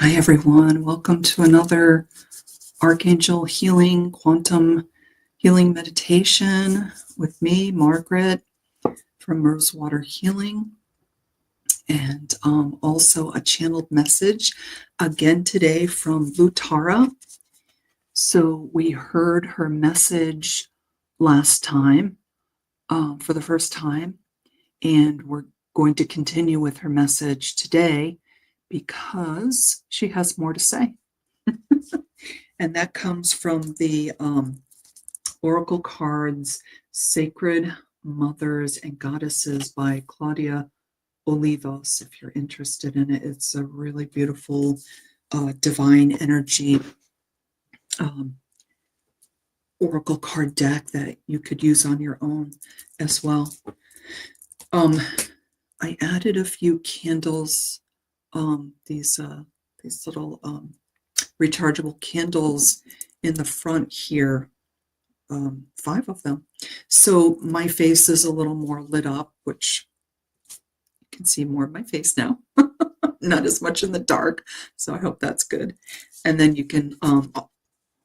Hi, everyone. Welcome to another Archangel healing, quantum healing meditation with me, Margaret, from Rosewater Healing, and also a channeled message again today from Blue Tara. So we heard her message last time for the first time, and we're going to continue with her message today because she has more to say. And that comes from the Oracle cards, Sacred Mothers and Goddesses by Claudia Olivos. If you're interested in it, it's a really beautiful divine energy Oracle card deck that you could use on your own as well. I added a few candles, these little rechargeable candles in the front here, 5 of them. So my face is a little more lit up, which you can see more of my face now. Not as much in the dark, so I hope that's good. And then you can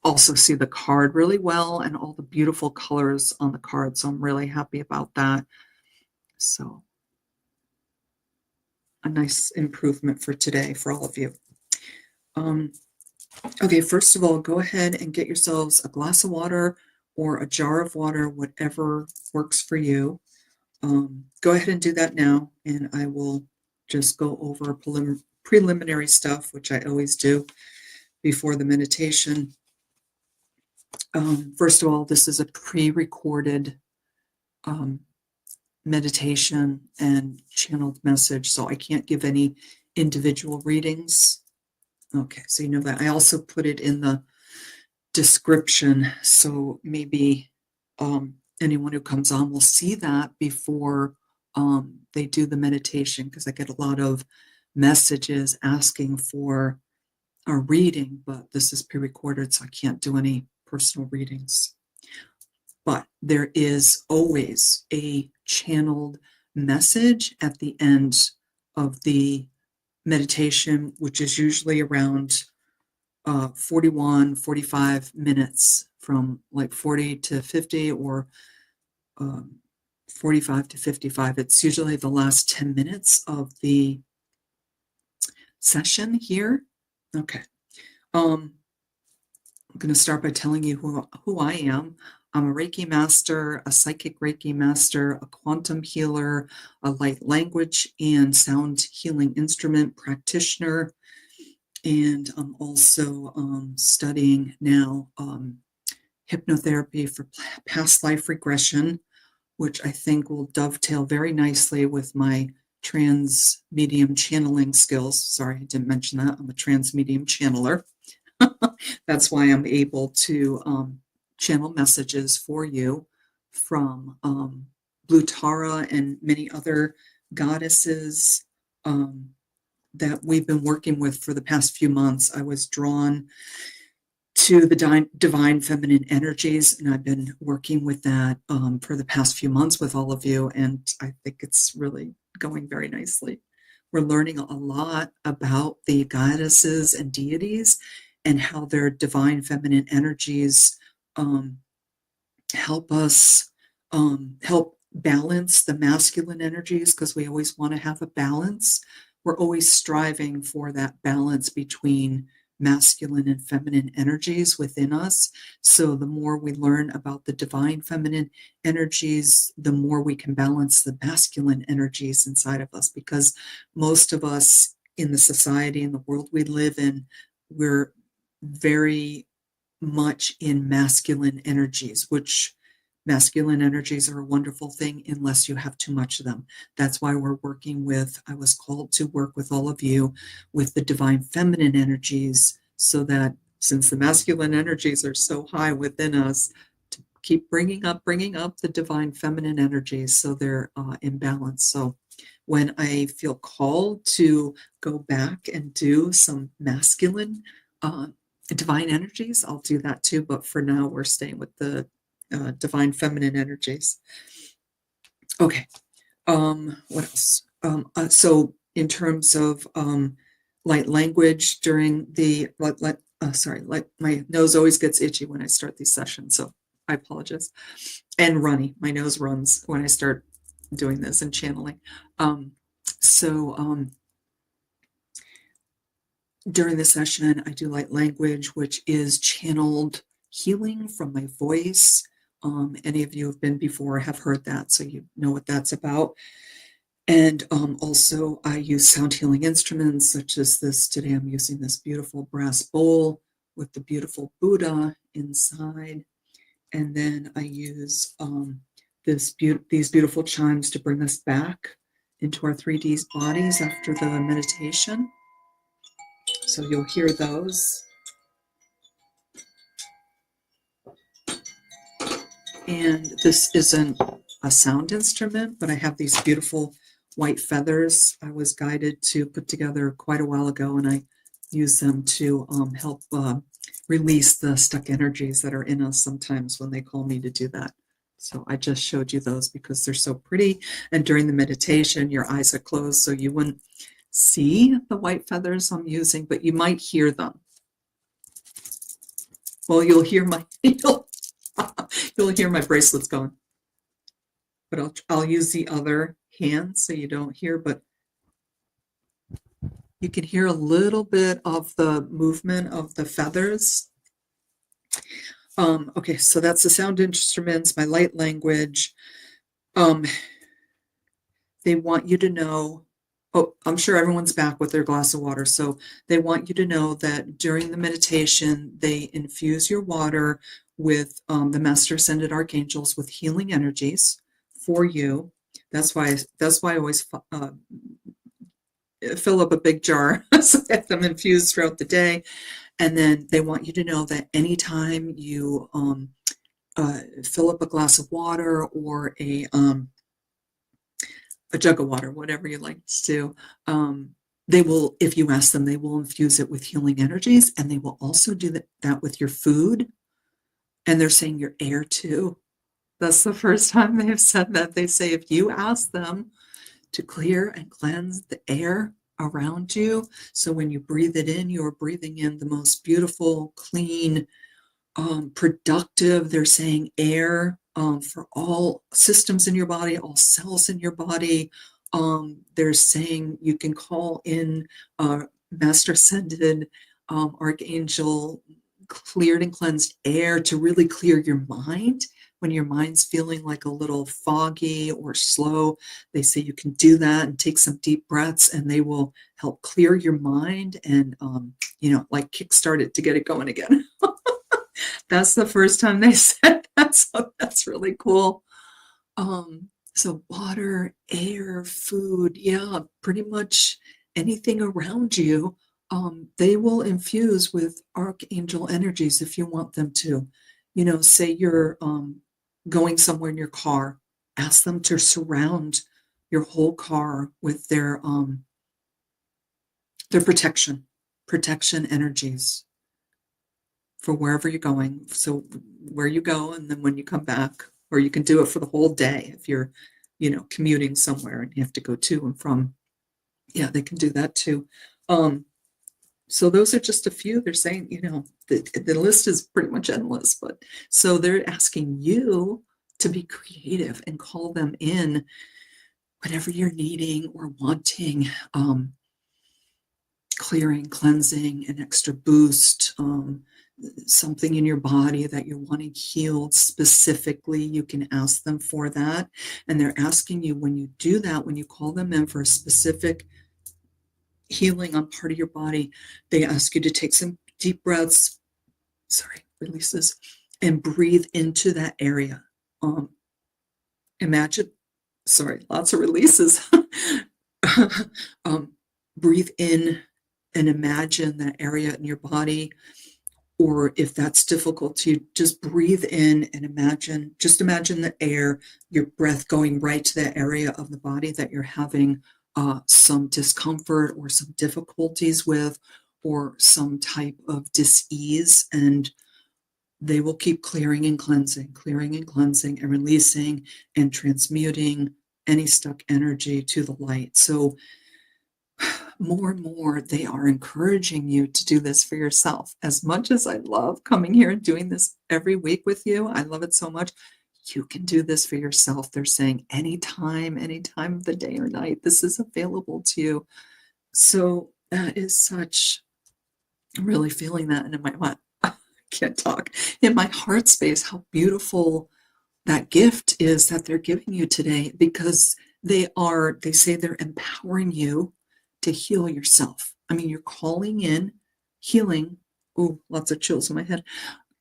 also see the card really well and all the beautiful colors on the card, so I'm really happy about that. So a nice improvement for today for all of you. Okay, first of all, go ahead and get yourselves a glass of water or a jar of water, whatever works for you. Go ahead and do that now, and I will just go over preliminary stuff, which I always do before the meditation. First of all, this is a pre-recorded meditation and channeled message, so I can't give any individual readings. Okay, so you know that. I also put it in the description, so maybe anyone who comes on will see that before they do the meditation, because I get a lot of messages asking for a reading, but this is pre-recorded, so I can't do any personal readings. But there is always a channeled message at the end of the meditation, which is usually around 45 minutes, from like 40 to 50 or 45 to 55. It's usually the last 10 minutes of the session here. Okay. I'm going to start by telling you who I am. I'm a Reiki master, a psychic Reiki master, a quantum healer, a light language and sound healing instrument practitioner. And I'm also studying now hypnotherapy for past life regression, which I think will dovetail very nicely with my trans medium channeling skills. Sorry, I didn't mention that. I'm a trans medium channeler. That's why I'm able to channel messages for you from Blue Tara and many other goddesses that we've been working with for the past few months. I was drawn to the divine feminine energies, and I've been working with that for the past few months with all of you, and I think it's really going very nicely. We're learning a lot about the goddesses and deities and how their divine feminine energies help us help balance the masculine energies, because we always want to have a balance. We're always striving for that balance between masculine and feminine energies within us. So the more we learn about the divine feminine energies, the more we can balance the masculine energies inside of us, because most of us in the society and the world we live in, we're very much in masculine energies, which masculine energies are a wonderful thing unless you have too much of them. That's why we're working with, I was called to work with all of you with the divine feminine energies, so that since the masculine energies are so high within us, to keep bringing up the divine feminine energies so they're in balance. So when I feel called to go back and do some masculine divine energies, I'll do that too. But for now, we're staying with the divine feminine energies. Okay. What else? So in terms of light language during the, like my nose always gets itchy when I start these sessions, so I apologize. And runny, my nose runs when I start doing this and channeling. During the session, I do light language, which is channeled healing from my voice. Any of you have been before have heard that, so you know what that's about. And also I use sound healing instruments such as this. Today I'm using this beautiful brass bowl with the beautiful Buddha inside. And then I use these beautiful chimes to bring us back into our 3D bodies after the meditation. So you'll hear those. And this isn't a sound instrument, but I have these beautiful white feathers I was guided to put together quite a while ago, and I use them to help release the stuck energies that are in us sometimes when they call me to do that. So I just showed you those because they're so pretty. And during the meditation, your eyes are closed, so you wouldn't see the white feathers I'm using, but you might hear them. Well, you'll hear my you'll hear my bracelets going. But I'll use the other hand so you don't hear, but you can hear a little bit of the movement of the feathers. Okay, so that's the sound instruments, my light language. They want you to know, oh, I'm sure everyone's back with their glass of water. So they want you to know that during the meditation, they infuse your water with the Master Ascended Archangels with healing energies for you. That's why I always fill up a big jar so I have them infused throughout the day. And then they want you to know that anytime you fill up a glass of water or a jug of water, whatever you like to do, they will, if you ask them, they will infuse it with healing energies, and they will also do that with your food. And they're saying your air too. That's the first time they've said that. They say if you ask them to clear and cleanse the air around you, so when you breathe it in, you're breathing in the most beautiful, clean, productive, they're saying air for all systems in your body, all cells in your body. They're saying you can call in Master Ascended Archangel cleared and cleansed air to really clear your mind. When your mind's feeling like a little foggy or slow, they say you can do that and take some deep breaths, and they will help clear your mind and, like kickstart it to get it going again. That's the first time they said that, so that's really cool. So water, air, food, yeah, pretty much anything around you, they will infuse with archangel energies if you want them to. Say you're going somewhere in your car, ask them to surround your whole car with their protection energies for wherever you're going. So where you go, and then when you come back, or you can do it for the whole day if you're, commuting somewhere and you have to go to and from. Yeah, they can do that too. So those are just a few. They're saying, the list is pretty much endless, but so they're asking you to be creative and call them in whatever you're needing or wanting, clearing, cleansing, an extra boost, something in your body that you're wanting healed specifically. You can ask them for that. And they're asking you, when you do that, when you call them in for a specific healing on part of your body, they ask you to take some deep breaths, releases, and breathe into that area. Lots of releases. Breathe in and imagine that area in your body, or if that's difficult to you, just breathe in and imagine the air, your breath going right to that area of the body that you're having some discomfort or some difficulties with, or some type of dis-ease, and they will keep clearing and cleansing and releasing and transmuting any stuck energy to the light. So more and more, they are encouraging you to do this for yourself. As much as I love coming here and doing this every week with you, I love it so much. You can do this for yourself. They're saying any time of the day or night, this is available to you. So that is such, I'm really feeling that. And in my, I can't talk, in my heart space, how beautiful that gift is that they're giving you today, because they say they're empowering you to heal yourself. I mean, you're calling in healing. Oh, lots of chills in my head.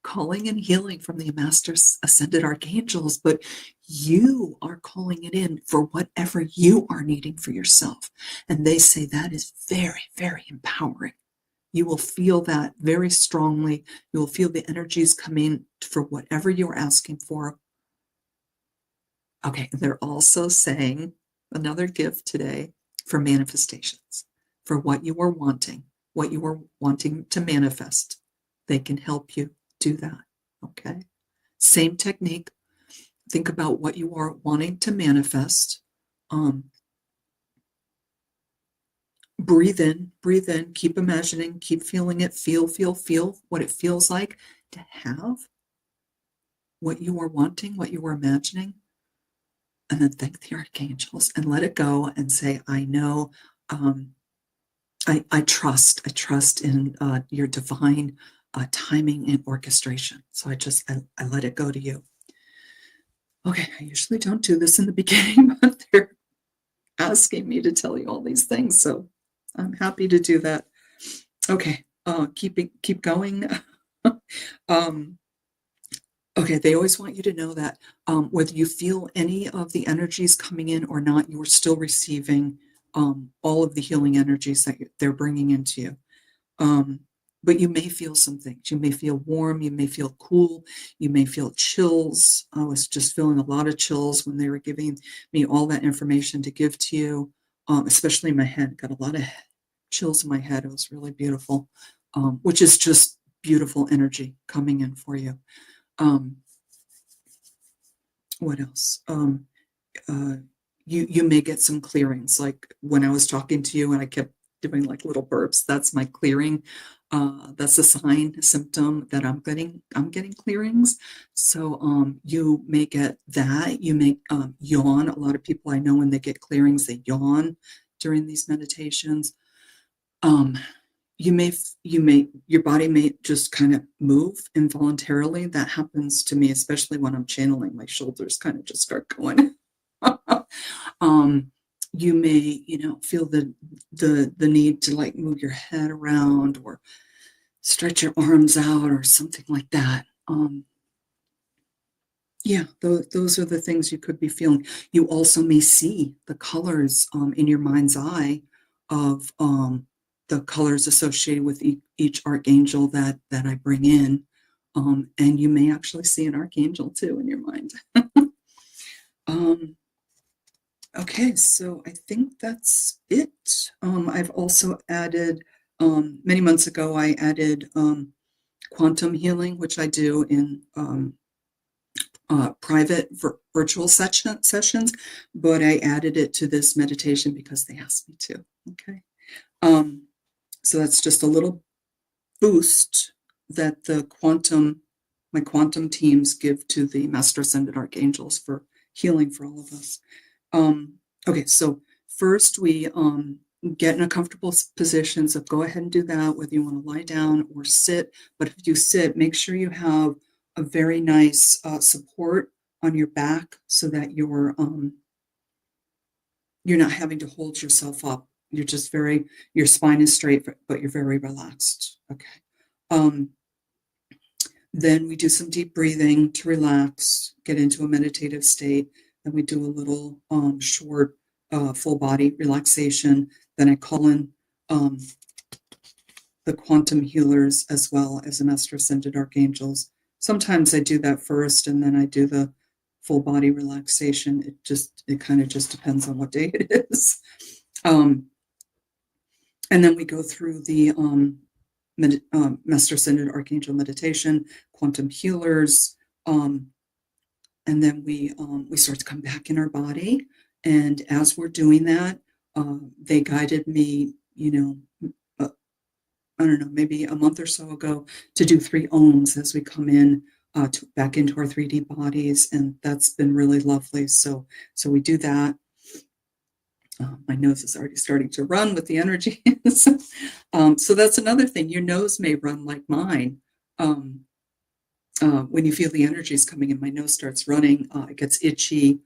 Calling in healing from the Master Ascended Archangels, but you are calling it in for whatever you are needing for yourself. And they say that is very, very empowering. You will feel that very strongly. You will feel the energies come in for whatever you're asking for. Okay, they're also saying another gift today for manifestations, for what you are wanting to manifest. They can help you do that, okay? Same technique. Think about what you are wanting to manifest. Breathe in, keep imagining, keep feeling it, feel what it feels like to have what you are wanting, what you are imagining. And then thank the archangels and let it go and say, I know, I trust in your divine timing and orchestration. So I let it go to you. Okay, I usually don't do this in the beginning, but they're asking me to tell you all these things, so I'm happy to do that. Okay, keep going. Okay, they always want you to know that whether you feel any of the energies coming in or not, you are still receiving all of the healing energies that they're bringing into you. But you may feel some things. You may feel warm. You may feel cool. You may feel chills. I was just feeling a lot of chills when they were giving me all that information to give to you, especially in my head. Got a lot of chills in my head. It was really beautiful, which is just beautiful energy coming in for you. What else? You may get some clearings, like when I was talking to you and I kept doing like little burps. That's my clearing. That's a symptom that I'm getting clearings. So you may get that. You may yawn. A lot of people I know, when they get clearings, they yawn during these meditations. Your body may just kind of move involuntarily. That happens to me, especially when I'm channeling. My shoulders kind of just start going. You may, feel the need to like move your head around or stretch your arms out or something like that. Yeah, those are the things you could be feeling. You also may see the colors in your mind's eye of the colors associated with each archangel that I bring in. And you may actually see an archangel too in your mind. Okay, so I think that's it. I've also added, many months ago, I added quantum healing, which I do in private virtual sessions, but I added it to this meditation because they asked me to. Okay. So that's just a little boost that my quantum teams give to the Master Ascended Archangels for healing for all of us. Okay, so first we get in a comfortable position. So go ahead and do that, whether you want to lie down or sit. But if you sit, make sure you have a very nice support on your back so that you're not having to hold yourself up. You're just your spine is straight, but you're very relaxed. Okay. Then we do some deep breathing to relax, get into a meditative state. Then we do a little short full body relaxation. Then I call in the quantum healers as well as the Master Ascended Archangels. Sometimes I do that first and then I do the full body relaxation. It kind of just depends on what day it is. And then we go through the Master Ascended Archangel meditation, quantum healers, and then we start to come back in our body. And as we're doing that, they guided me I don't know, maybe a month or so ago, to do 3 ohms as we come in back into our 3D bodies, and that's been really lovely. So we do that. My nose is already starting to run with the energy. So that's another thing. Your nose may run like mine. When you feel the energy is coming in, my nose starts running. It gets itchy.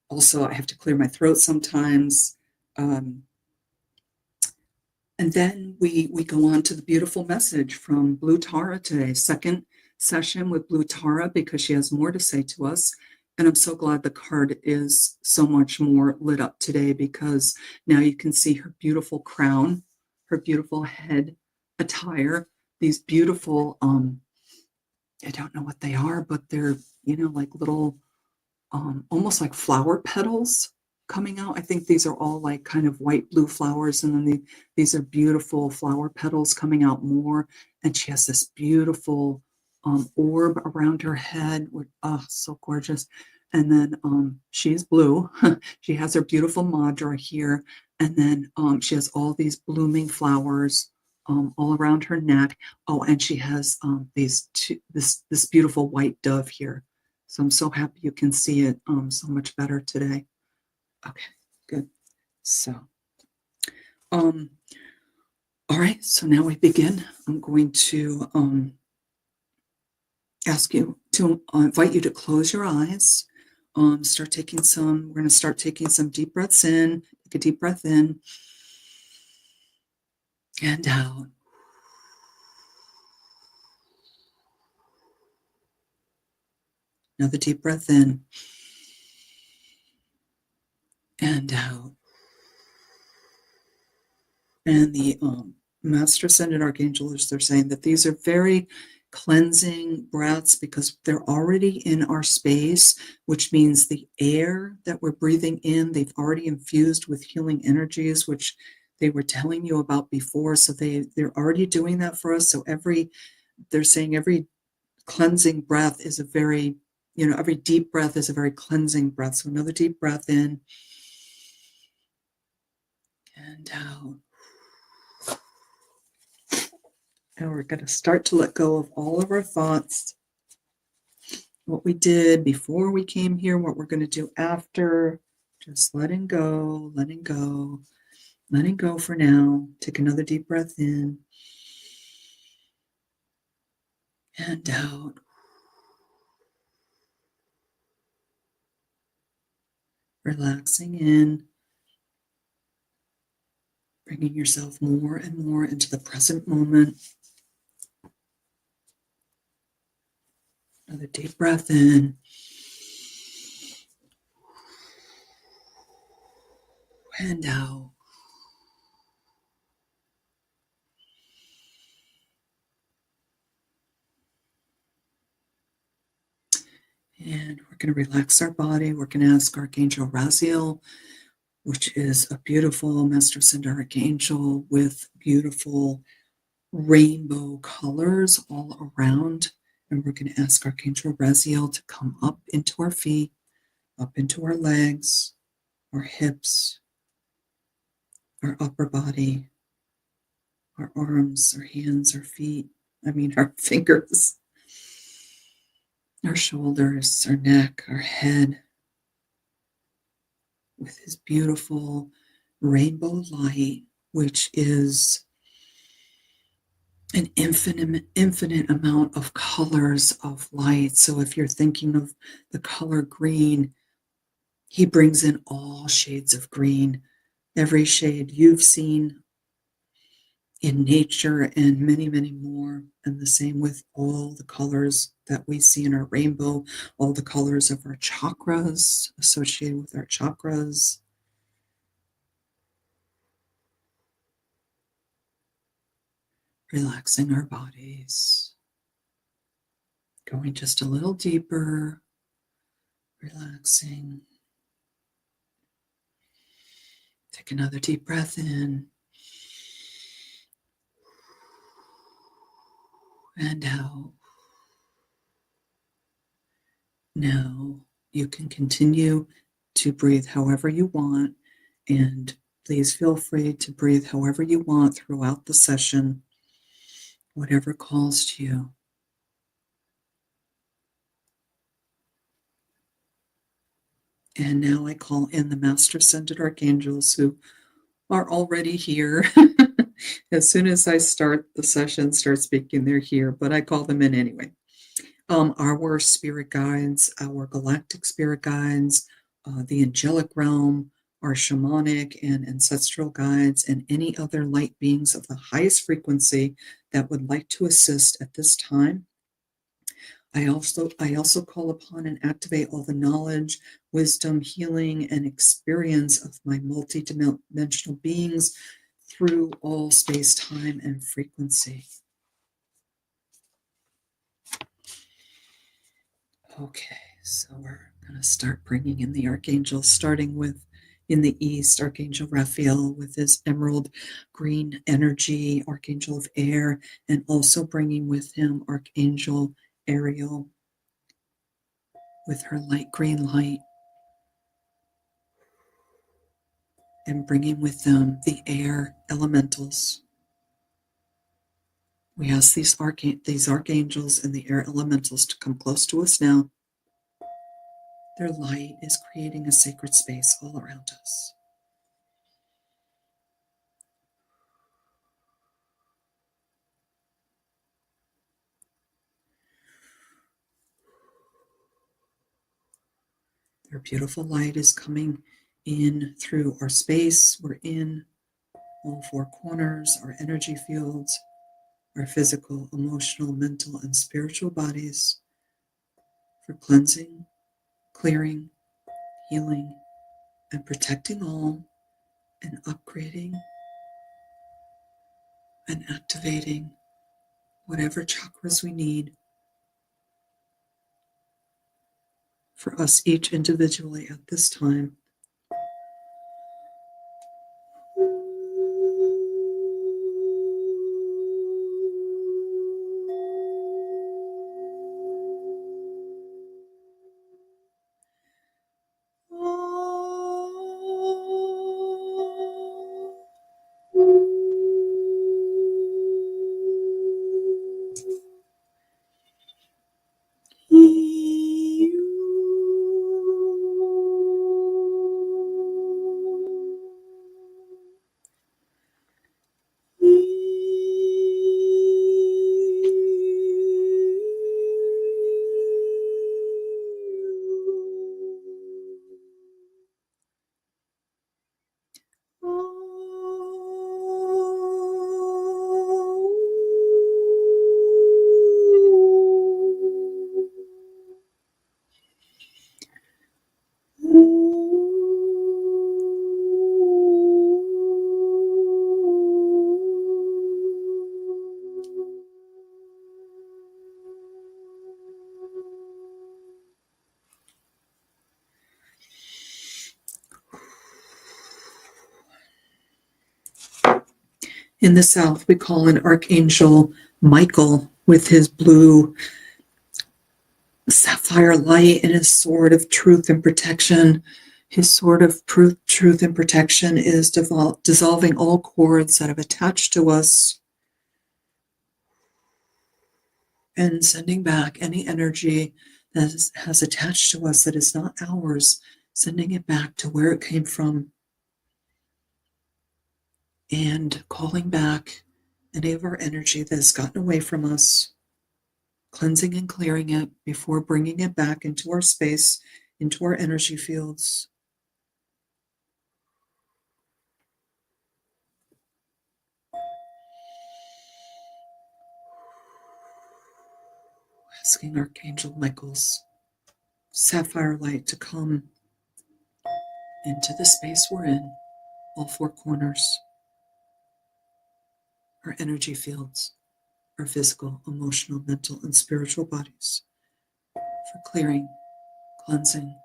Also, I have to clear my throat sometimes. And then we go on to the beautiful message from Blue Tara today. Second session with Blue Tara, because she has more to say to us. And I'm so glad the card is so much more lit up today, because now you can see her beautiful crown, her beautiful head attire, these beautiful, I don't know what they are, but they're, like little, almost like flower petals coming out. I think these are all like kind of white blue flowers, and then these are beautiful flower petals coming out more. And she has this beautiful orb around her head, which, so gorgeous. And then she's blue. She has her beautiful madra here, and then she has all these blooming flowers all around her neck. Oh, and she has this beautiful white dove here. So I'm so happy you can see it so much better today. Okay, good. So, all right, so now we begin. I'm going to ask you to invite you to close your eyes. We're going to start taking some deep breaths in. Take a deep breath in and out. Another deep breath in and out. And the Master Ascended Archangels, they're saying that these are very cleansing breaths, because they're already in our space, which means the air that we're breathing in, they've already infused with healing energies, which they were telling you about before. So they're already doing that for us. So they're saying every cleansing breath is a very, every deep breath is a very cleansing breath. So another deep breath in and out. And we're going to start to let go of all of our thoughts, what we did before we came here, what we're going to do after. Just letting go, letting go, letting go for now. Take another deep breath in and out. Relaxing in, bringing yourself more and more into the present moment. Another deep breath in and out. And we're going to relax our body. We're going to ask Archangel Raziel, which is a beautiful Master Ascended Archangel with beautiful rainbow colors all around. And we're going to ask Archangel Raziel to come up into our feet, up into our legs, our hips, our upper body, our arms, our hands, our feet, our fingers, our shoulders, our neck, our head, with his beautiful rainbow light, which is an infinite amount of colors of light. So if you're thinking of the color green, he brings in all shades of green, every shade you've seen in nature, and many, many more. And the same with all the colors that we see in our rainbow, all the colors of our chakras associated with our chakras. Relaxing our bodies, going just a little deeper, relaxing. Take another deep breath in and out. Now you can continue to breathe however you want, and Please feel free to breathe however you want throughout the session, whatever calls to you. And now I call in the Master-Ascended Archangels who are already here. As soon as I start the session, start speaking, they're here, but I call them in anyway. Our spirit guides, our galactic spirit guides, the angelic realm, our shamanic and ancestral guides, and any other light beings of the highest frequency that would like to assist at this time. I also call upon and activate all the knowledge, wisdom, healing, and experience of my multidimensional beings through all space, time, and frequency. Okay, so we're going to start bringing in the archangels, starting with in the east, Archangel Raphael with his emerald green energy, Archangel of Air, and also bringing with him Archangel Ariel with her light green light, and bringing with them the air elementals. We ask these archangels and the air elementals to come close to us now. Their light is creating a sacred space all around us. Their beautiful light is coming in through our space. We're in all four corners, our energy fields, our physical, emotional, mental, and spiritual bodies for cleansing, clearing, healing, and protecting all, and upgrading and activating whatever chakras we need for us each individually at this time. In the south, we call in Archangel Michael with his blue sapphire light and his sword of truth and protection. His sword of truth and protection is dissolving all cords that have attached to us and sending back any energy that has attached to us that is not ours, sending it back to where it came from, and calling back any of our energy that has gotten away from us, cleansing and clearing it before bringing it back into our space, into our energy fields. Asking Archangel Michael's sapphire light to come into the space we're in, all four corners, our energy fields, our physical, emotional, mental, and spiritual bodies, for clearing, cleansing,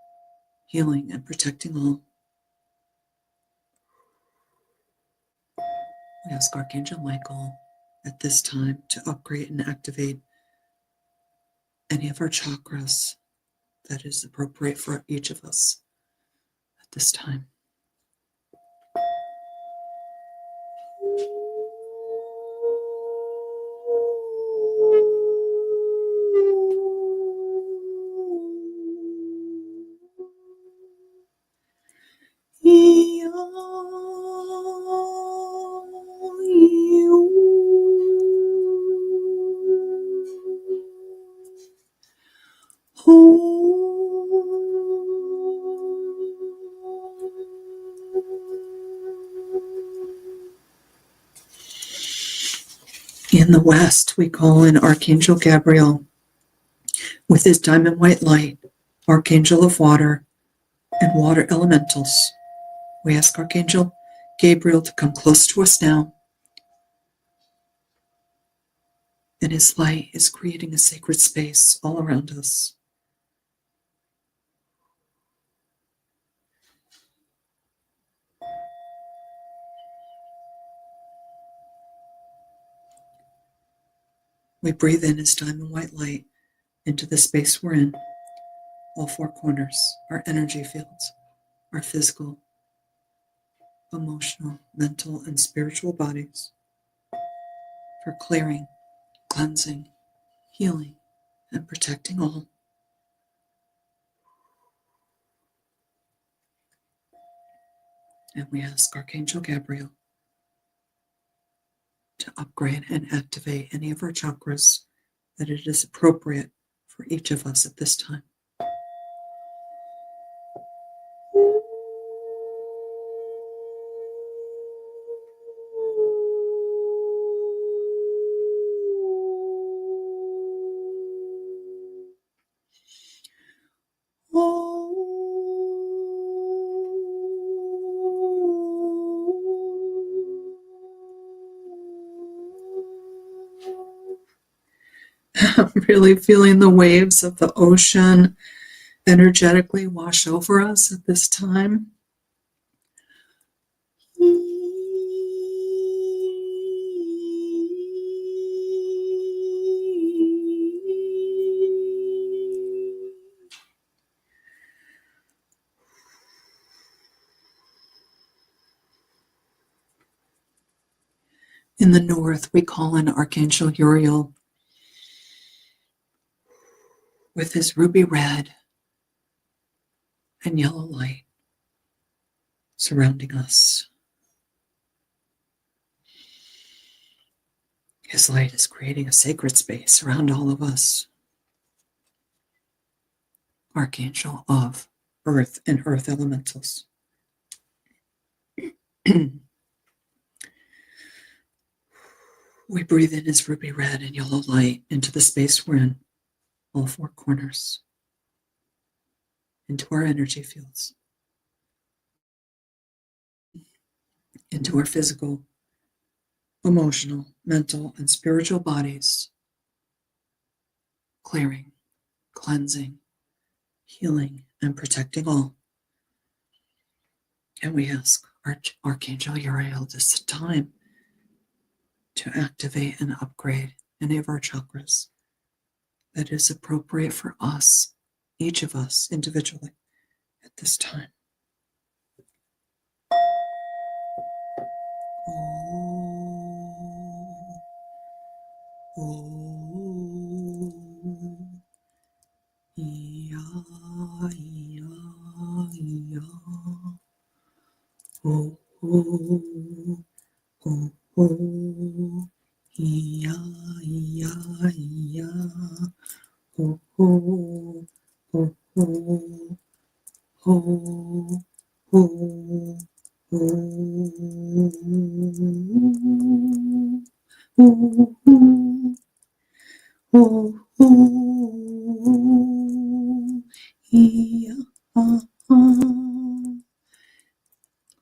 healing, and protecting all. We ask Archangel Michael at this time to upgrade and activate any of our chakras that is appropriate for each of us at this time. In the west, we call in Archangel Gabriel with his diamond white light, Archangel of water and water elementals. We ask Archangel Gabriel to come close to us now. And his light is creating a sacred space all around us. We breathe in his diamond white light into the space we're in, all four corners, our energy fields, our physical, emotional, mental, and spiritual bodies, for clearing, cleansing, healing, and protecting all. And we ask Archangel Gabriel to upgrade and activate any of our chakras that it is appropriate for each of us at this time. I'm really feeling the waves of the ocean energetically wash over us at this time. In the north, we call in Archangel Uriel with his ruby red and yellow light surrounding us. His light is creating a sacred space around all of us. Archangel of earth and earth elementals. We breathe in his ruby red and yellow light into the space we're in, all four corners, into our energy fields, into our physical, emotional, mental, and spiritual bodies, clearing, cleansing, healing, and protecting all. And we ask Archangel Uriel this time to activate and upgrade any of our chakras that is appropriate for us, each of us individually at this time.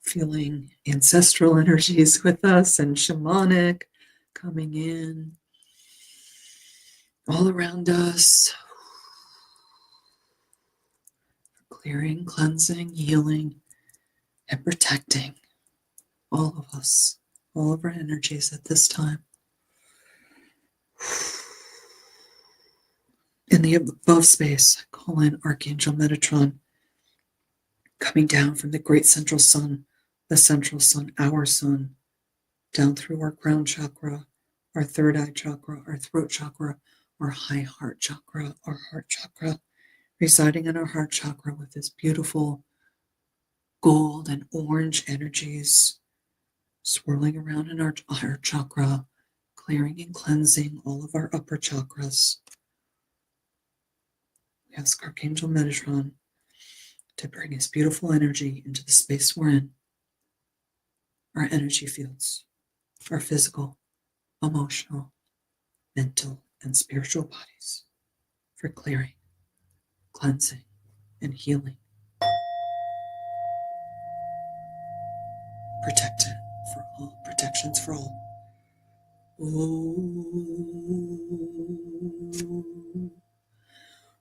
Feeling ancestral energies with us and shamanic coming in all around us, clearing, cleansing, healing, and protecting all of us, all of our energies at this time. In the above space, call in Archangel Metatron, coming down from the great central sun, the central sun, our sun, down through our crown chakra, our third eye chakra, our throat chakra, our high heart chakra, our heart chakra, residing in our heart chakra with this beautiful gold and orange energies swirling around in our heart chakra, clearing and cleansing all of our upper chakras. We ask Archangel Metatron to bring his beautiful energy into the space we're in, our energy fields, our physical, emotional, mental, and spiritual bodies, for clearing, cleansing, and healing. Protected for all, protections for all. Oh,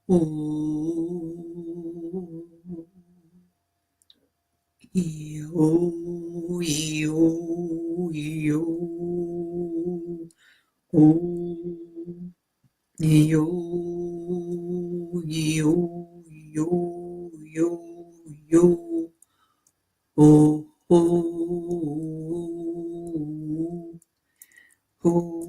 oh, yo, yo, yo, oh, yo, yo, yo, yo, yo, oh, oh, oh,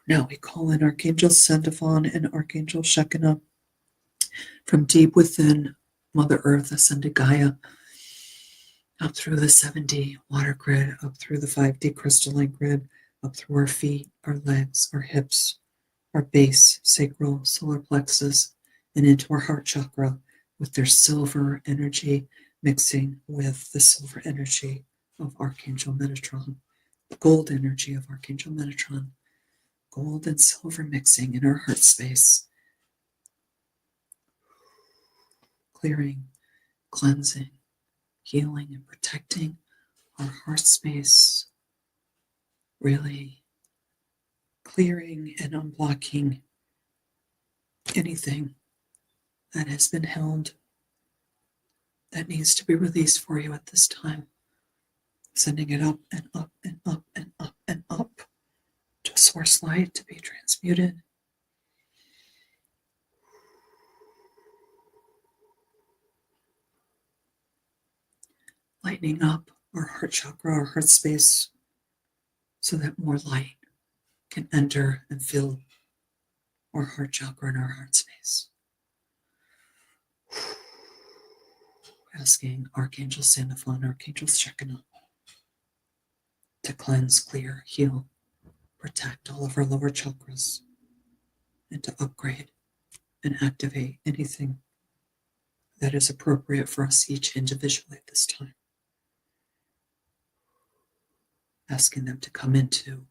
now we call in Archangel Sandophon and Archangel Shekinah from deep within Mother Earth, ascended Gaia, up through the 7D water grid, up through the 5D crystalline grid, up through our feet, our legs, our hips, our base, sacral, solar plexus, and into our heart chakra with their silver energy mixing with the silver energy of Archangel Metatron, the gold energy of Archangel Metatron, gold and silver mixing in our heart space, clearing, cleansing, healing, and protecting our heart space, really clearing and unblocking anything that has been held that needs to be released for you at this time. Sending it up and up and up and up and up to source light to be transmuted. Lightening up our heart chakra, our heart space, so that more light can enter and fill our heart chakra and our heart space. Asking Archangel Sandophon, Archangel Shekinah to cleanse, clear, heal, protect all of our lower chakras, and to upgrade and activate anything that is appropriate for us each individually at this time. Asking them to come into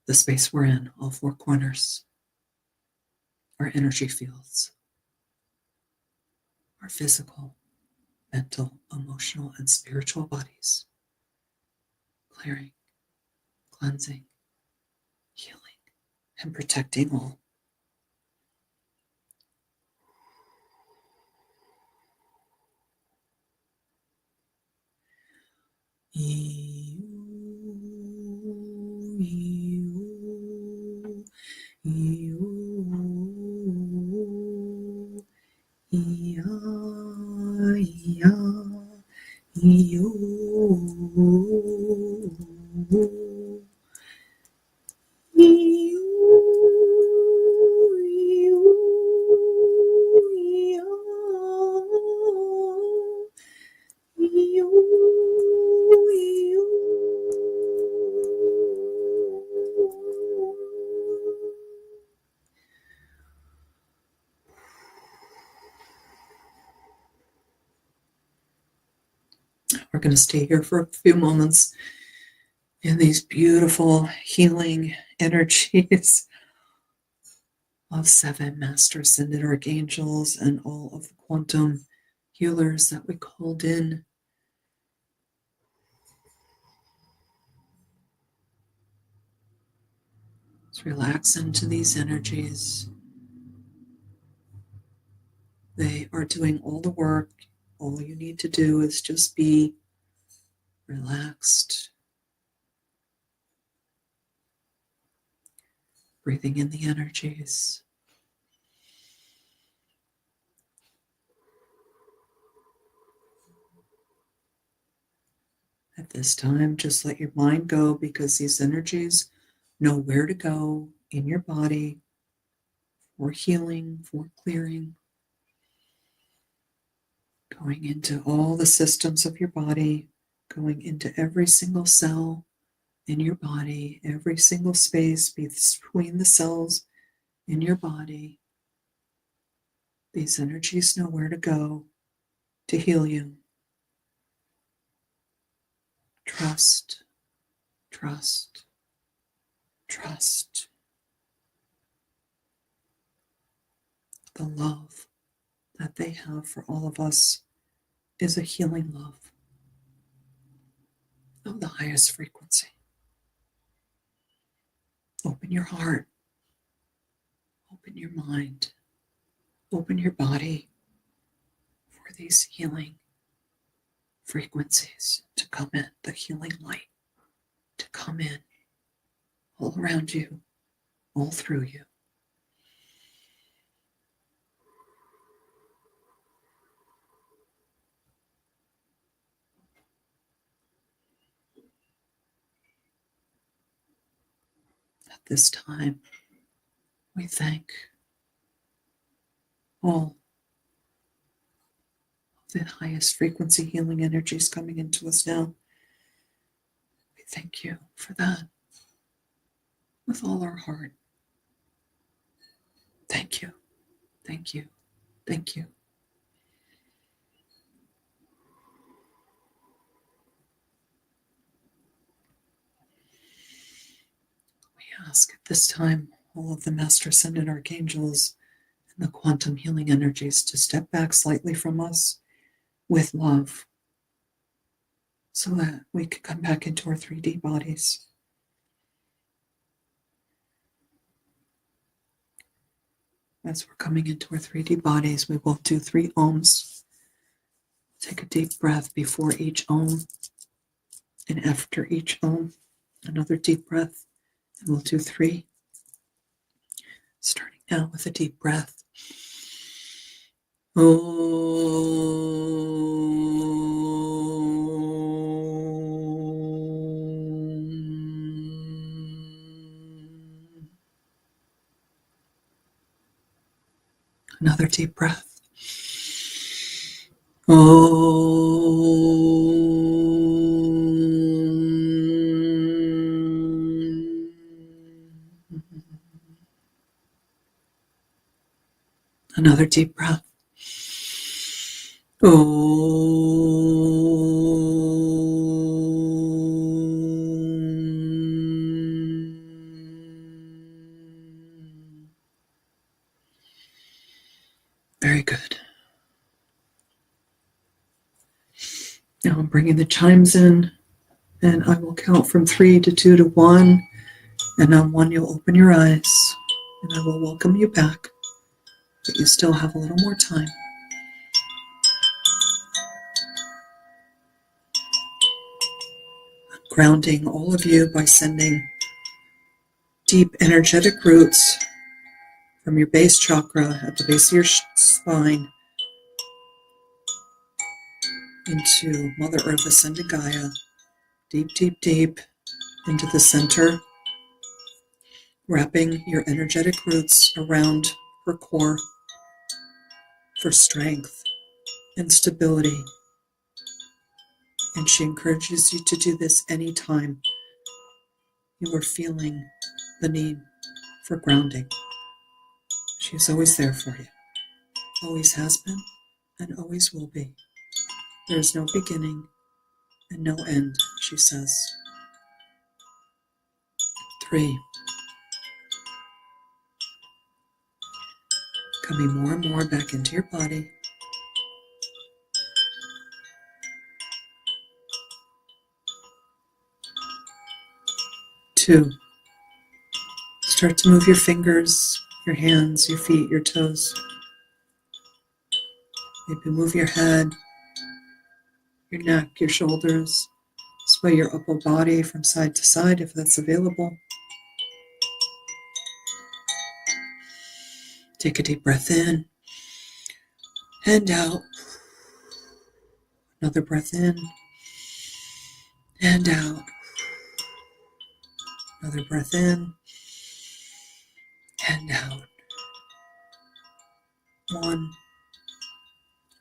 the space we're in, all four corners, our energy fields, our physical, mental, emotional, and spiritual bodies, clearing, cleansing, healing, and protecting all. We're going to stay here for a few moments in these beautiful healing energies of 7 master ascended archangels and all of the quantum healers that we called in. Let's relax into these energies. They are doing all the work. All you need to do is just be relaxed, Breathing in the energies. At this time, just let your mind go, because these energies know where to go in your body for healing, for clearing, going into all the systems of your body, going into every single cell in your body, every single space between the cells in your body. These energies know where to go to heal you. Trust, trust, trust. The love that they have for all of us is a healing love of the highest frequency. Open your heart, open your mind, open your body for these healing frequencies to come in, the healing light to come in all around you, all through you. At this time, we thank all of the highest frequency healing energies coming into us now. We thank you for that with all our heart. Thank you, thank you, thank you. We ask at this time all of the Master Ascended Archangels and the quantum healing energies to step back slightly from us with love, so that we can come back into our 3D bodies. As we're coming into our 3D bodies, we will do 3 ohms. Take a deep breath before each ohm, and after each ohm, another deep breath, and we'll do 3. Starting now with a deep breath. Another deep breath. Another deep breath. Very good. Now I'm bringing the chimes in, and I will count from 3 to 2 to 1, and on 1 you'll open your eyes, and I will welcome you back, but you still have a little more time. I'm grounding all of you by sending deep energetic roots from your base chakra at the base of your spine into Mother Earth, Ascended Gaia, deep, deep, deep into the center, wrapping your energetic roots around her core for strength and stability. And she encourages you to do this anytime you are feeling the need for grounding. She's always there for you, always has been, and always will be. There is no beginning and no end, she says. 3. Coming more and more back into your body. 2. Start to move your fingers, your hands, your feet, your toes. Maybe move your head, your neck, your shoulders. Sway your upper body from side to side if that's available. Take a deep breath in and out. Another breath in and out. Another breath in and out. One.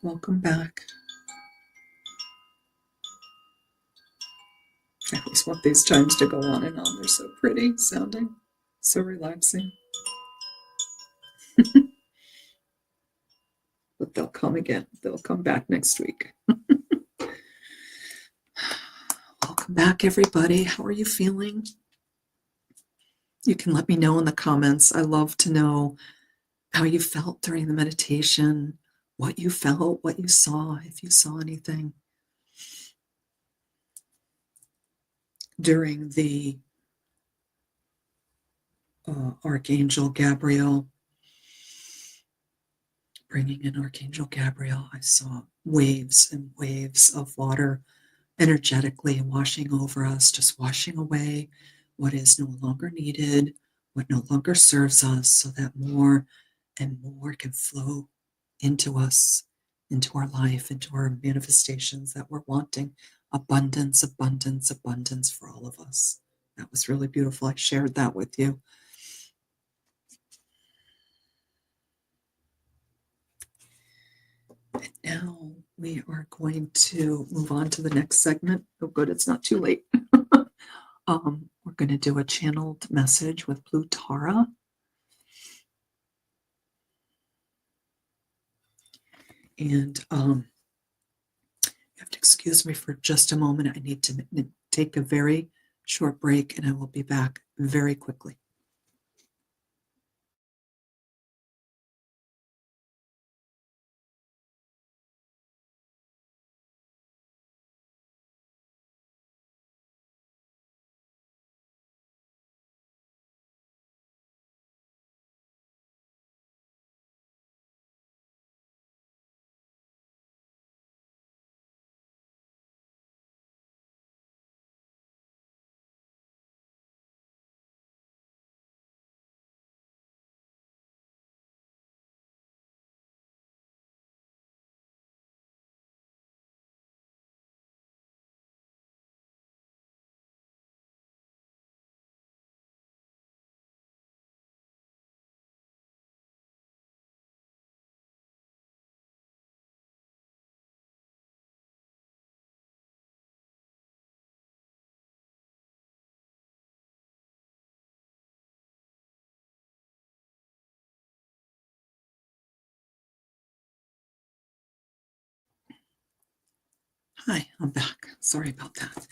Welcome back. I always want these chimes to go on and on. They're so pretty sounding, so relaxing. But they'll come again. They'll come back next week. Welcome back, everybody. How are you feeling? You can let me know in the comments. I love to know how you felt during the meditation, what you felt, what you saw, if you saw anything. During the Archangel Gabriel, bringing in Archangel Gabriel, I saw waves and waves of water energetically washing over us, just washing away what is no longer needed, what no longer serves us, so that more and more can flow into us, into our life, into our manifestations that we're wanting. Abundance, abundance, abundance for all of us. That was really beautiful. I shared that with you. And now we are going to move on to the next segment. Oh, good, it's not too late. We're going to do a channeled message with Blue Tara. And you have to excuse me for just a moment. I need to take a very short break, and I will be back very quickly. Hi, I'm back. Sorry about that.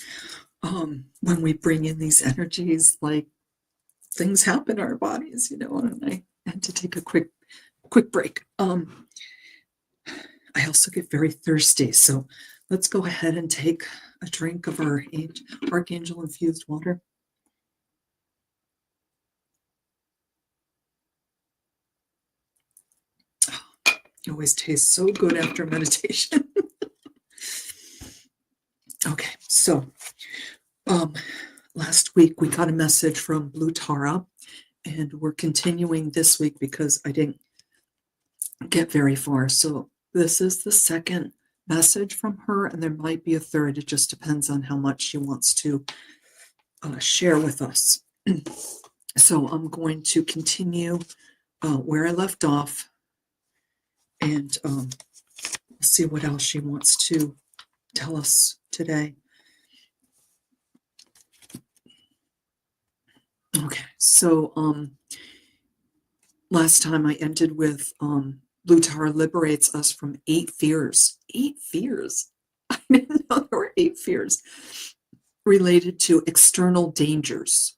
When we bring in these energies, like things happen in our bodies, and I had to take a quick break. I also get very thirsty, so let's go ahead and take a drink of our Archangel infused water. It always tastes so good after meditation. Okay, so last week we got a message from Blue Tara, and we're continuing this week because I didn't get very far. So this is the second message from her, and there might be a third. It just depends on how much she wants to share with us. So I'm going to continue where I left off, and see what else she wants to tell us today. Okay, so last time I ended with Blue Tara liberates us from 8 fears. 8 fears. I didn't know there were 8 fears related to external dangers,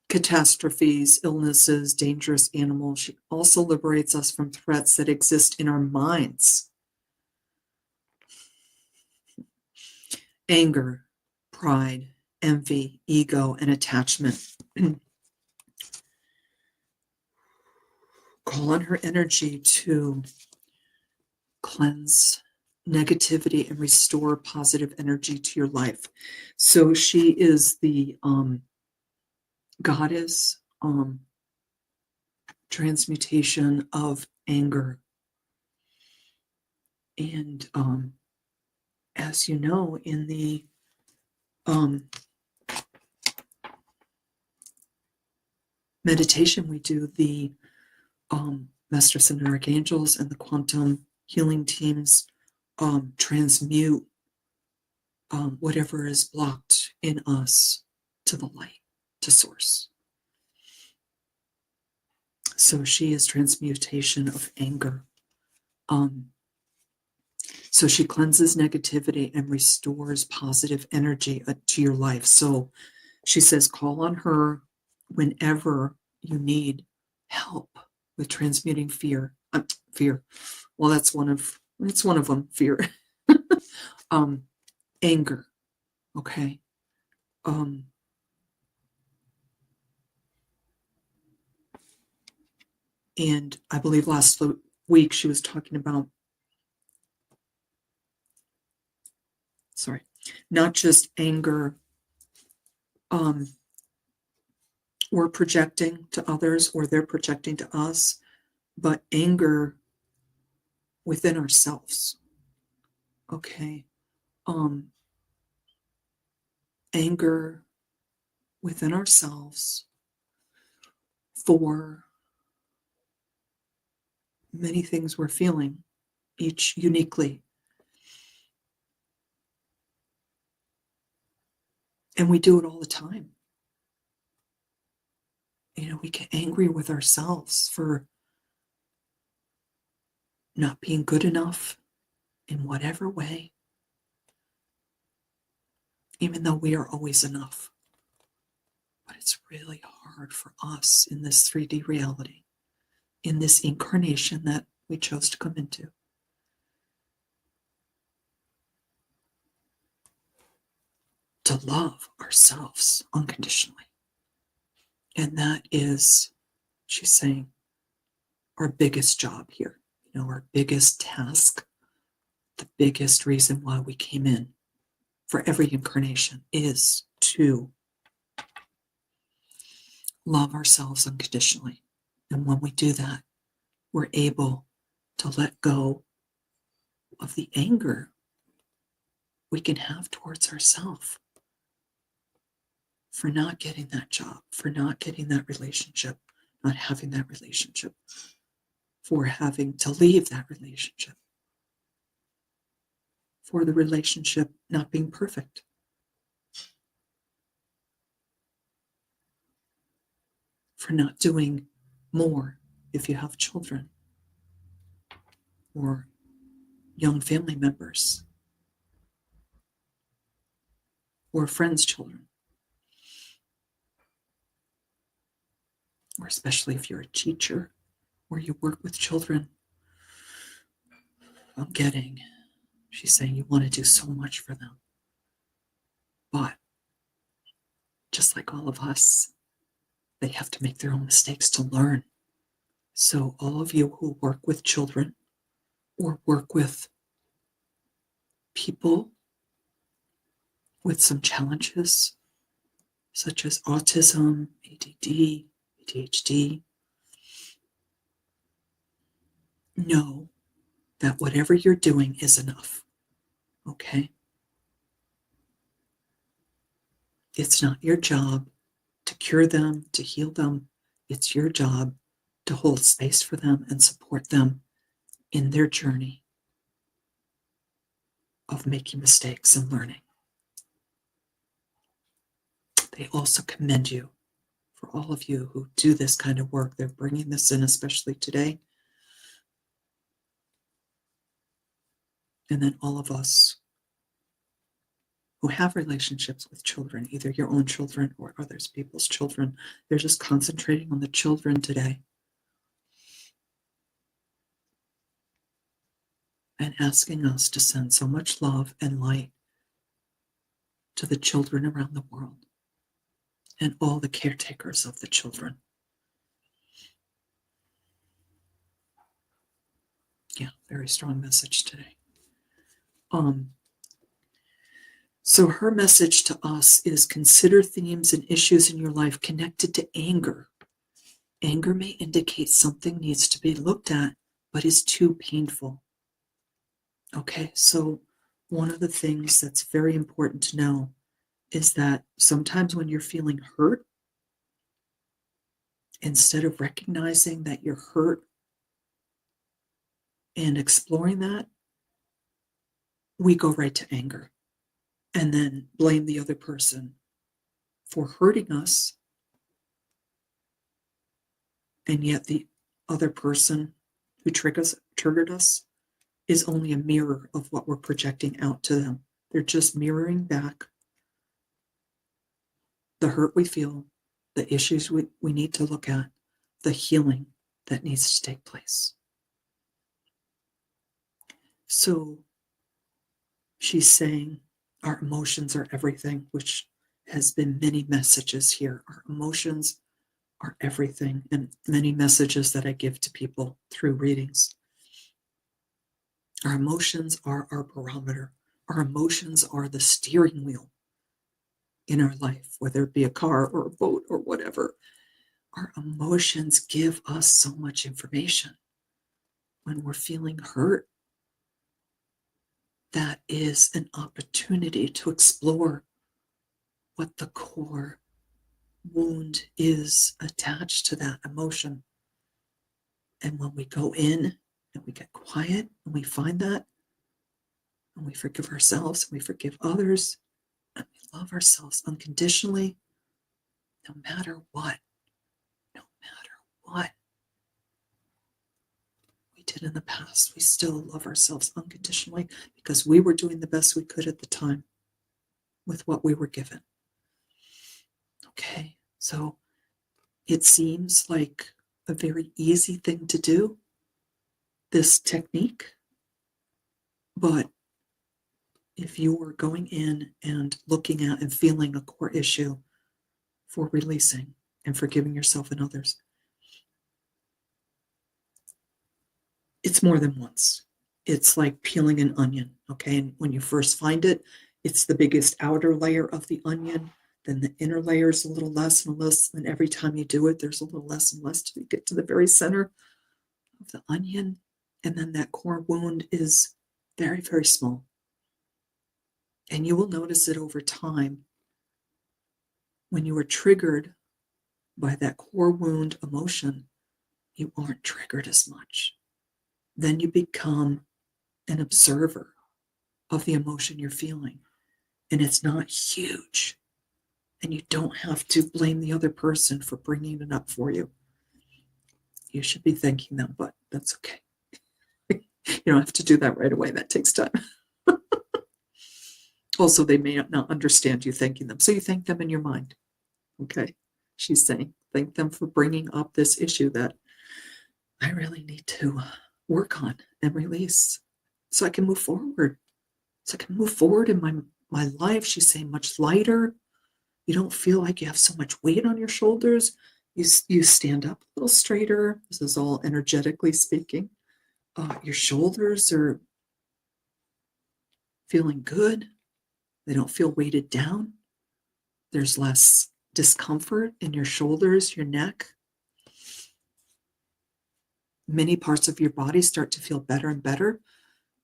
catastrophes, illnesses, dangerous animals. She also liberates us from threats that exist in our minds. Anger, pride, envy, ego, and attachment. Call on her energy to cleanse negativity and restore positive energy to your life. So she is the goddess transmutation of anger. And as you know, in the meditation we do, the Masters and Archangels and the quantum healing teams transmute whatever is blocked in us to the light, to source. So she is transmutation of anger. So she cleanses negativity and restores positive energy to your life. So she says, call on her whenever you need help with transmuting fear. Fear. Well, that's one of them. Fear. Anger. Okay. And I believe last week she was talking about, not just anger we're projecting to others or they're projecting to us, but anger within ourselves. Okay. Anger within ourselves for many things we're feeling, each uniquely. And we do it all the time. We get angry with ourselves for not being good enough in whatever way, even though we are always enough. But it's really hard for us in this 3D reality, in this incarnation that we chose to come into, to love ourselves unconditionally. And that is, she's saying, our biggest job here, our biggest task, the biggest reason why we came in for every incarnation is to love ourselves unconditionally. And when we do that, we're able to let go of the anger we can have towards ourselves for not getting that job, for not getting that relationship, not having that relationship, for having to leave that relationship, for the relationship not being perfect. For not doing more if you have children or young family members or friends' children, or especially if you're a teacher or you work with children. I'm getting, she's saying you want to do so much for them. But just like all of us, they have to make their own mistakes to learn. So all of you who work with children or work with people with some challenges, such as autism, ADD, ADHD, know that whatever you're doing is enough, okay? It's not your job to cure them, to heal them. It's your job to hold space for them and support them in their journey of making mistakes and learning. They also commend you for all of you who do this kind of work. They're bringing this in, especially today. And then all of us who have relationships with children, either your own children or others people's children, they're just concentrating on the children today and asking us to send so much love and light to the children around the world and all the caretakers of the children. Yeah, very strong message today. So her message to us is consider themes and issues in your life connected to anger Anger may indicate something needs to be looked at, but is too painful. Okay, so one of the things that's very important to know is that sometimes when you're feeling hurt, instead of recognizing that you're hurt and exploring that, we go right to anger and then blame the other person for hurting us. And yet the other person who triggered us is only a mirror of what we're projecting out to them. They're just mirroring back the hurt we feel, the issues we need to look at, the healing that needs to take place. So she's saying our emotions are everything, which has been many messages here. Our emotions are everything, and many messages that I give to people through readings. Our emotions are our barometer. Our emotions are the steering wheel in our life, whether it be a car or a boat or whatever. Our emotions give us so much information. When we're feeling hurt, that is an opportunity to explore what the core wound is attached to that emotion. And when we go in and we get quiet and we find that, and we forgive ourselves, and we forgive others, and we love ourselves unconditionally, no matter what we did in the past, we still love ourselves unconditionally because we were doing the best we could at the time with what we were given. Okay, so it seems like a very easy thing to do, this technique, but if you are going in and looking at and feeling a core issue for releasing and forgiving yourself and others, it's more than once. It's like peeling an onion, okay? And when you first find it, it's the biggest outer layer of the onion. Then the inner layer is a little less and less. And every time you do it, there's a little less and less till you get to the very center of the onion. And then that core wound is very, very small. And you will notice it over time. When you are triggered by that core wound emotion, you aren't triggered as much. Then you become an observer of the emotion you're feeling. And it's not huge. And you don't have to blame the other person for bringing it up for you. You should be thanking them, but that's okay. You don't have to do that right away. That takes time. Also, they may not understand you thanking them. So you thank them in your mind. Okay. She's saying, thank them for bringing up this issue that I really need to work on and release so I can move forward. So I can move forward in my life. She's saying much lighter. You don't feel like you have so much weight on your shoulders. You stand up a little straighter. This is all energetically speaking. Your shoulders are feeling good. They don't feel weighted down. There's less discomfort in your shoulders, your neck. Many parts of your body start to feel better and better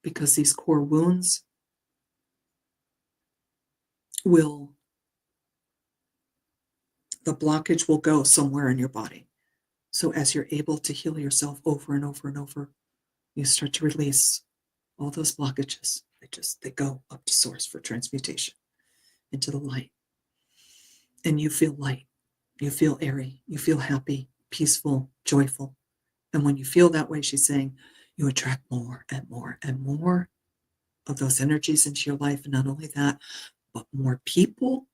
because these core wounds the blockage will go somewhere in your body. So as you're able to heal yourself over and over and over, you start to release all those blockages. They go up to source for transmutation into the light. And you feel light. You feel airy. You feel happy, peaceful, joyful. And when you feel that way, she's saying, you attract more and more and more of those energies into your life. And not only that, but more people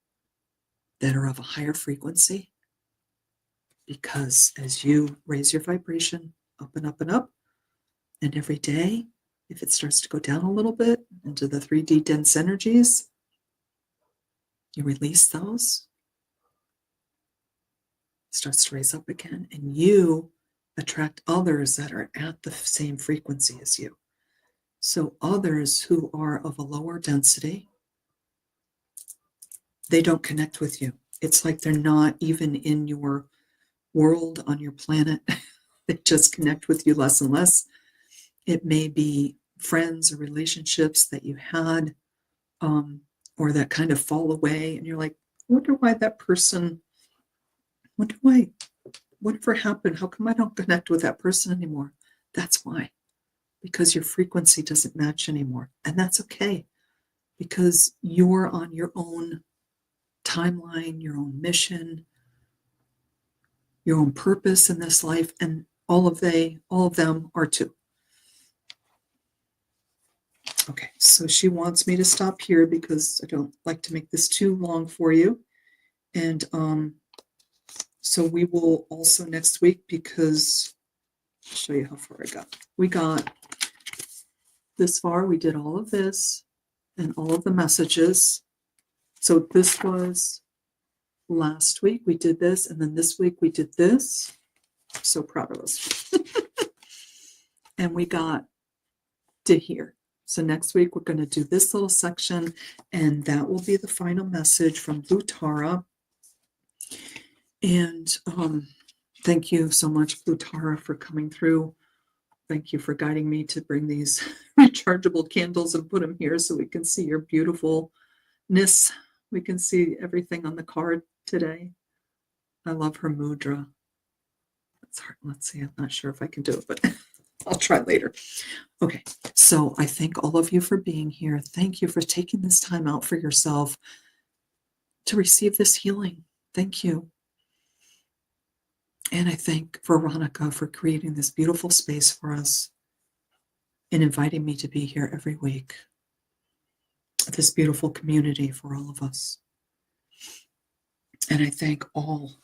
that are of a higher frequency. Because as you raise your vibration up and up and up, and every day, if it starts to go down a little bit into the 3D dense energies, you release those, it starts to raise up again, and you attract others that are at the same frequency as you. So others who are of a lower density, they don't connect with you. It's like they're not even in your world, on your planet that just connect with you less and less. It may be friends or relationships that you had, or that kind of fall away, and you're like, I wonder why that person, whatever happened, how come I don't connect with that person anymore? That's why, because your frequency doesn't match anymore. And that's okay, because you're on your own timeline, your own mission, your own purpose in this life, and all of them are too. Okay, so she wants me to stop here because I don't like to make this too long for you. And so we will also next week, because I'll show you how far I got. We got this far. We did all of this and all of the messages. So this was last week. We did this, and then this week we did this. I'm so proud of us. And we got to here. So next week we're going to do this little section, and that will be the final message from Blue Tara. And thank you so much, Blue Tara, for coming through. Thank you for guiding me to bring these rechargeable candles and put them here so we can see your beautifulness. We can see everything on the card today. I love her mudra. That's hard. Let's see. I'm not sure if I can do it, but I'll try later. Okay. So I thank all of you for being here. Thank you for taking this time out for yourself to receive this healing. Thank you. And I thank Veronica for creating this beautiful space for us and inviting me to be here every week. This beautiful community for all of us. And I thank all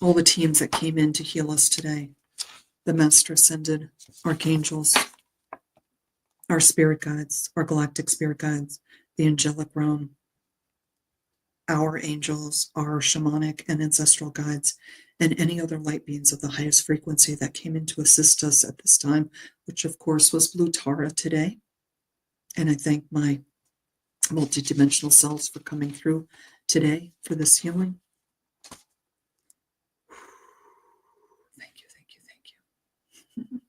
the teams that came in to heal us today. The Master Ascended, Archangels, our spirit guides, our galactic spirit guides, the angelic realm, our angels, our shamanic and ancestral guides, and any other light beings of the highest frequency that came in to assist us at this time, which of course was Blue Tara today. And I thank my multidimensional selves for coming through today for this healing. Thank you, thank you, thank you.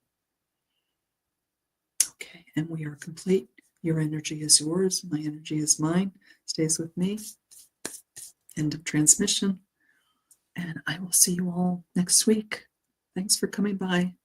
Okay, and we are complete. Your energy is yours. My energy is mine. Stays with me. End of transmission. And I will see you all next week. Thanks for coming by.